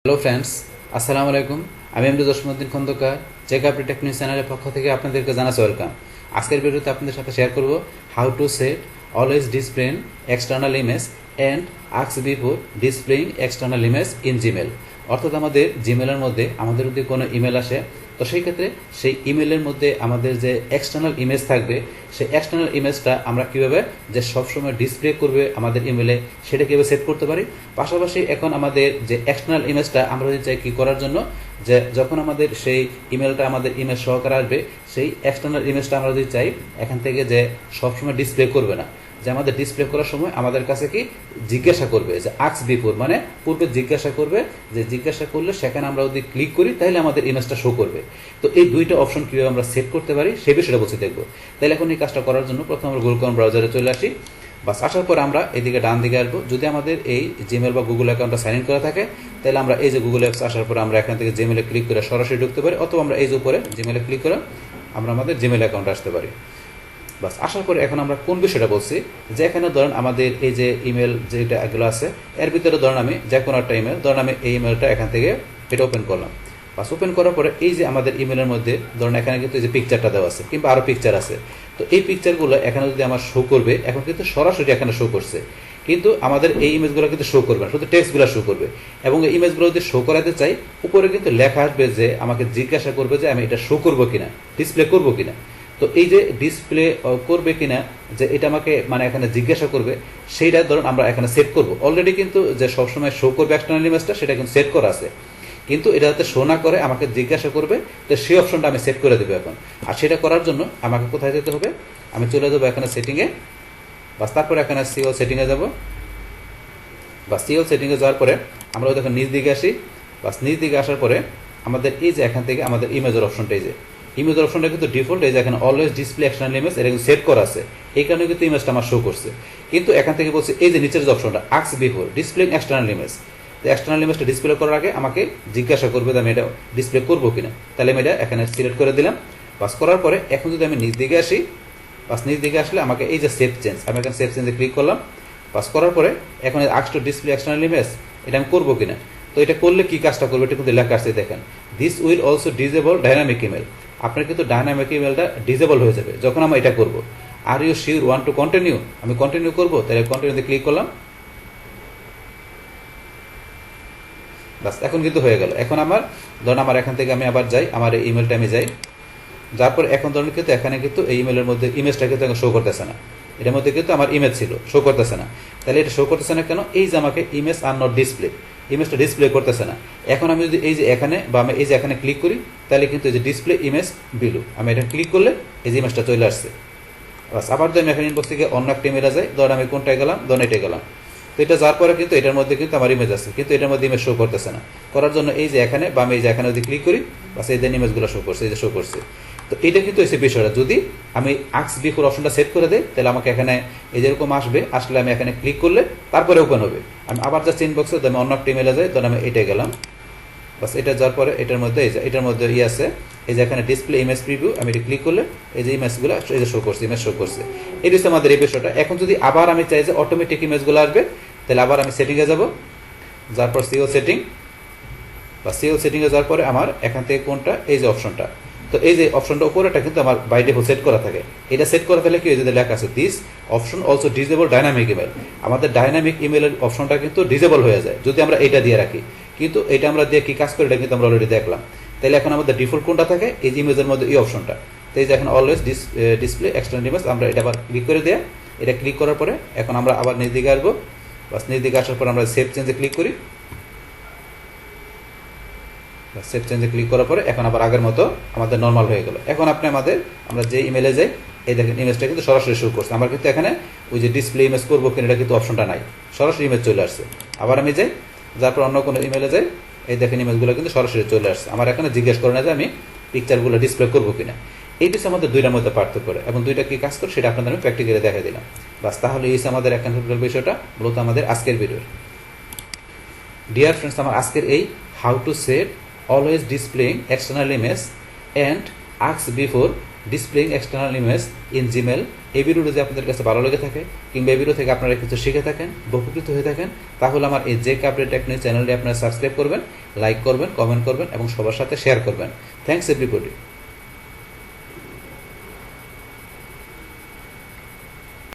Hello friends, আসসালামু আলাইকুম। আমি MD Jasimuddin Khandakar checkup technique চ্যানেলের পক্ষ থেকে আপনাদেরকে জানাচ্ছি ওয়েলকাম। আজকের ভিডিওতে আপনাদের সাথে শেয়ার করব how to set always displaying external image and ask before displaying external image in Gmail. অর্থাৎ আমাদের জিমেলের মধ্যে আমাদের যদি কোনো ইমেল আসে, তো সেই ক্ষেত্রে সেই ইমেলের মধ্যে আমাদের যে এক্সটার্নাল ইমেজ থাকবে, সেই এক্সটার্নাল ইমেজটা আমরা কীভাবে যে সবসময় ডিসপ্লে করবে আমাদের ইমেলে, সেটা কীভাবে সেট করতে পারি। পাশাপাশি এখন আমাদের যে এক্সটার্নাল ইমেজটা আমরা যদি চাই কী করার জন্য, যে যখন আমাদের সেই ইমেলটা আমাদের ইমেজ সহকারে আসবে, সেই এক্সটার্নাল ইমেজটা আমরা যদি চাই এখান থেকে যে সবসময় ডিসপ্লে করবে না, যে আমাদের ডিসপ্লে করার সময় আমাদের কাছে কি জিজ্ঞাসা করবে, যে আস্ক বিফোর মানে পূর্বে জিজ্ঞাসা করবে, যে জিজ্ঞাসা করলে সেখানে আমরা যদি ক্লিক করি তাহলে আমাদের ইমেজটা শো করবে। তো এই দুইটা অপশন কীভাবে আমরা সেট করতে পারি সেই বিষয়টা বলছি দেখবো। তাহলে এখন এই কাজটা করার জন্য প্রথমে আমরা গুগল ক্রোম ব্রাউজারে চলে আসি। বাস আসার পর আমরা এদিকে ডান দিকে আসবো। যদি আমাদের এই জিমেল বা গুগল অ্যাকাউন্টটা সাইন ইন করা থাকে, তাহলে আমরা এই যে গুগল অ্যাপস আসার পর আমরা এখান থেকে জিমেলে ক্লিক করে সরাসরি ঢুকতে পারি, অথবা আমরা এই যে উপরে জিমেলে ক্লিক করে আমরা আমাদের জিমেল অ্যাকাউন্টে আসতে পারি। বাস আসার পরে এখন আমরা কোন বিষয়টা বলছি, যে এখানে ধরেন আমাদের এই যে ইমেল যেটা এগুলো আছে, এর ভিতরে ধরেন আমি যে কোনো একটা ইমেল, ধরেন আমি এই ইমেলটা এখান থেকে এটা ওপেন করলাম। বাস ওপেন করার পরে এই যে আমাদের ইমেলের মধ্যে ধরেন এখানে কিন্তু এই যে পিকচারটা দেওয়া আছে, কিংবা আরও পিকচার আছে। তো এই পিকচারগুলো এখানে যদি আমার শো করবে, এখন কিন্তু সরাসরি এখানে শো করছে, কিন্তু আমাদের এই ইমেজগুলো কিন্তু শো করবে না, শুধু টেক্সটগুলো শো করবে। এবং এই ইমেজগুলো যদি শো করাতে চাই, উপরে কিন্তু লেখা আসবে যে আমাকে জিজ্ঞাসা করবে যে আমি এটা শো করবো কিনা, ডিসপ্লে করবো কিনা। তো এই যে ডিসপ্লে করবে কিনা, যে এটা আমাকে মানে এখানে জিজ্ঞাসা করবে, সেইটা ধরুন আমরা এখানে সেট করব। অলরেডি কিন্তু যে সবসময় শো করবে এক্সটার্নাল ইমেজটা, সেটা কিন্তু সেট করা আছে, কিন্তু এটা যাতে শো না করে আমাকে জিজ্ঞাসা করবে, তো সেই অপশনটা আমি সেট করে দেবো এখন। আর সেটা করার জন্য আমাকে কোথায় যেতে হবে, আমি চলে যাবো এখানে সেটিংয়ে। বাস তারপরে এখানে সিও সেটিংয়ে যাব। বা সিও সেটিংয়ে যাওয়ার পরে আমরা দেখুন নিচ দিকে আসি। বাস নিচ দিকে আসার পরে আমাদের এই যে এখান থেকে আমাদের ইমেজের অপশনটা, এই যে ইমেজের অপশনটা কিন্তু ডিফল্ট, এই যে এখানে অলওয়েজ ডিসপ্লে এক্সটার্নাল ইমেজ, এটা কিন্তু সেট করা আছে, এই কারণে কিন্তু ইমেজটা আমার শো করছে। কিন্তু এখান থেকে বলছে এই যে নিচের যে অপশনটা ask before displaying external image, তো এক্সটার্নাল ইমেজটা ডিসপ্লে করার আগে আমাকে জিজ্ঞাসা করবে যে আমি এটা ডিসপ্লে করবো কিনা। তাহলে আমি এটা এখানে সিলেক্ট করে দিলাম। বাস করার পরে এখন যদি আমি নিচ দিকে আসি, বাস নিচ দিকে আসলে আমাকে এই যে সেভ চেঞ্জ, আমি এখানে সেভ চেঞ্জে ক্লিক করলাম। পাস করার পরে এখন ask two display external image, এটা আমি করবো কিনা। তো এটা করলে কি কাজটা করবে, এটা কিন্তু লেখা আসছে দেখেন, this will also disable dynamic email. আপনার কিন্তু ডাইনামিক ইমেলটা ডিজেবল হয়ে যাবে যখন আমরা এটা করবো। Are you sure want to continue, আমি কন্টিনিউ করবো, তাহলে কন্টিনিউতে ক্লিক করলাম। বাস এখন কিন্তু হয়ে গেল। এখন আমার ধরুন আমার এখান থেকে আমি আবার যাই, আমার এই ইমেলটা আমি যাই, যারপর এখন ধরুন কিন্তু এখানে কিন্তু এই ইমেলের মধ্যে ইমেজটা কিন্তু এখন শো করতেছে না, এটার মধ্যে কিন্তু আমার ইমেজ ছিল, শো করতেছে না। তাহলে এটা শো করতেছে না কেন, এই যে আমাকে ইমেজ আর নট ডিসপ্লে, ইমেজটা ডিসপ্লে করতেছে না। এখন আমি যদি এই যে এখানে বা আমি এই যে এখানে ক্লিক করি, তাহলে কিন্তু এই যে ডিসপ্লে ইমেজ বিলু, আমি এটা ক্লিক করলে এই যে ইমেজটা চলে আসছে। বাস আবার যদি আমি এখানে ইনবক্স থেকে অন্য একটা ইমেলে যাই, ধরুন আমি কোনটায় গেলাম, ধরুন এটাই গেলাম। তো এটা যাওয়ার পরে কিন্তু এটার মধ্যে কিন্তু আমার ইমেজ আছে, কিন্তু এটার মধ্যে ইমেজ শো করতেছে না। করার জন্য এই যে এখানে বা আমি এই যে এখানে যদি ক্লিক করি, বাস এই যে ইমেজগুলো শো করছে, এই যে শো করছে। তো এটা কিন্তু এসে বিষয়টা, যদি আমি আস্ক বিফোর অপশনটা সেট করে দিই, তাহলে আমাকে এখানে এই যেরকম আসবে, আসলে আমি এখানে ক্লিক করলে তারপরে ওপেন হবে। আমি আবার জাস্ট ইনবক্সে আমি অন্য একটা ইমেলে যাই, ধরুন আমি এটাই গেলাম। বাস এটা যাওয়ার পরে এটার মধ্যে এই যে এটার মধ্যে আছে, এই যে এখানে ডিসপ্লে ইমেজ প্রিভিউ, আমি এটা ক্লিক করলে এই যে ইমেজগুলো এই যে শো করছে, ইমেজ শো করছে। এই হচ্ছে আমাদের এই বিষয়টা। এখন যদি আবার আমি চাই যে অটোমেটিক ইমেজগুলো আসবে, তাহলে আবার আমি সেটিংয়ে যাব, যার পর সিও সেটিং। বা সিও সেটিংয়ে যাওয়ার পরে আমার এখান থেকে কোনটা, এই যে অপশনটা, তো এই যে অপশনটা উপরে এটা কিন্তু আমার বাই ডিফল্ট সেট করা থাকে। এটা সেট করা থাকলে কি যদি লেখা আছে this option also disable dynamic email, আমাদের ডাইনামিক ইমেলের অপশনটা কিন্তু ডিজেবল হয়ে যায় যদি আমরা এটা দিয়ে রাখি। কিন্তু এটা আমরা দিয়ে কি কাজ করি, এটা কিন্তু আমরা অলরেডি দেখলাম। তাহলে এখন আমাদের ডিফল্ট কোনটা থাকে, এই ইমেজের মধ্যে এই অপশনটা। তো এই যে এখন অলওয়েজ ডিসপ্লে এক্সটার্নাল ইমেজ, আমরা এটা আবার ক্লিক করে দেয়। এটা ক্লিক করার পরে এখন আমরা আবার নিচ দিকে আসবো। বাস নিচ দিকে আসার পর আমরা সেভ চেঞ্জে ক্লিক করি। সেভ চেঞ্জে ক্লিক করার পরে এখন আবার আগের মতো আমাদের নর্মাল হয়ে গেল। এখন আপনি আমরা যে ইমেলে যাই, এই দেখেন ইমেজটা কিন্তু সরাসরি শো করছে। আমার কিন্তু এখানে ওই যে ডিসপ্লে ইমেজ করবো কিনা এটা কিন্তু অপশনটা নাই, সরাসরি ইমেজ চলে আসছে। আবার আমি যাই, যার পর অন্য কোনো ইমেলে যাই, এই দেখেন ইমেজগুলো কিন্তু সরাসরি চলে আসছে। আমার এখানে জিজ্ঞেস করে না যে আমি পিকচারগুলো ডিসপ্লে করবো কিনা। এইটি হচ্ছে আমাদের দুইটার মধ্যে পার্থক্য, এবং দুইটা কি কাজ করে সেটা আপনাদের আমি প্র্যাকটিক্যালি দেখা দিলাম। বাস তাহলে এই আমাদের এখানে বিষয়টা মূলত আমাদের আজকের ভিডিও। ডিয়ার ফ্রেন্ডস, আমার আজকের এই how to set always displaying external image and ask before displaying external image in Gmail. এই ভিডিওটি যদি আপনাদের কাছে ভালো লেগে থাকে কিংবা এই ভিডিও থেকে আপনারা কিছু শিখে থাকেন, উপকৃত হয়ে থাকেন, তাহলে আমার এই জেক আপডেট টেকনিক চ্যানেলটি আপনারা সাবস্ক্রাইব করবেন, লাইক করবেন, কমেন্ট করবেন এবং সবার সাথে শেয়ার করবেন। Thanks everybody.